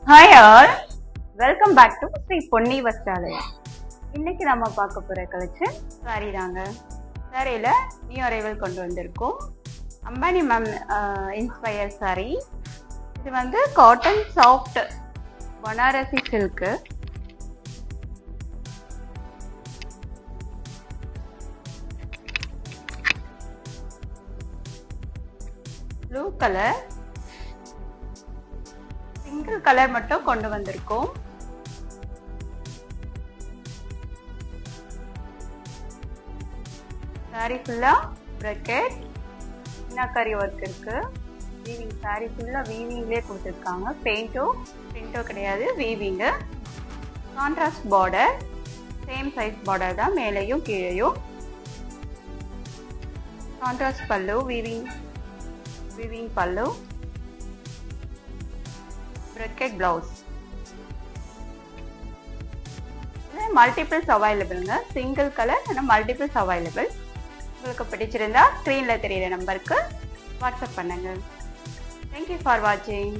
Hi all, welcome back to Shri Ponni Vastralayam. இன்னைக்கு நம்ம பார்க்க போகிற கலெக்ஷன் சாரி தாங்க. சாரியில் நியூ அரைவல் கொண்டு வந்திருக்கோம். Ambani ma'am inspire sari. இது வந்து cotton soft Banarasi silk. Blue colour, single colour மட்டும் கொண்டு வந்திருக்கோம். சாரி ஃபுல்லா பிரக்கெட் மீனாக்காரி ஒர்க் இருக்கு. வீவிங் சாரி ஃபுல்லா வீவிங்லேயே கொடுத்துருக்காங்க. பிரிண்டோ கிடையாது, weaving. Contrast border, same size border தான் மேலேயும் கீழேயும். Contrast pallu, weaving pallu, brocade blouse. Multiples அவைலபிள்ங்க. சிங்கிள் கலர் ஆனால் மல்டிபிள்ஸ் அவைலபிள். உங்களுக்கு பிடிச்சிருந்தா ஸ்க்ரீனில் தெரியிற நம்பருக்கு வாட்ஸ்அப் பண்ணுங்க. தேங்க்யூ ஃபார் வாட்சிங்.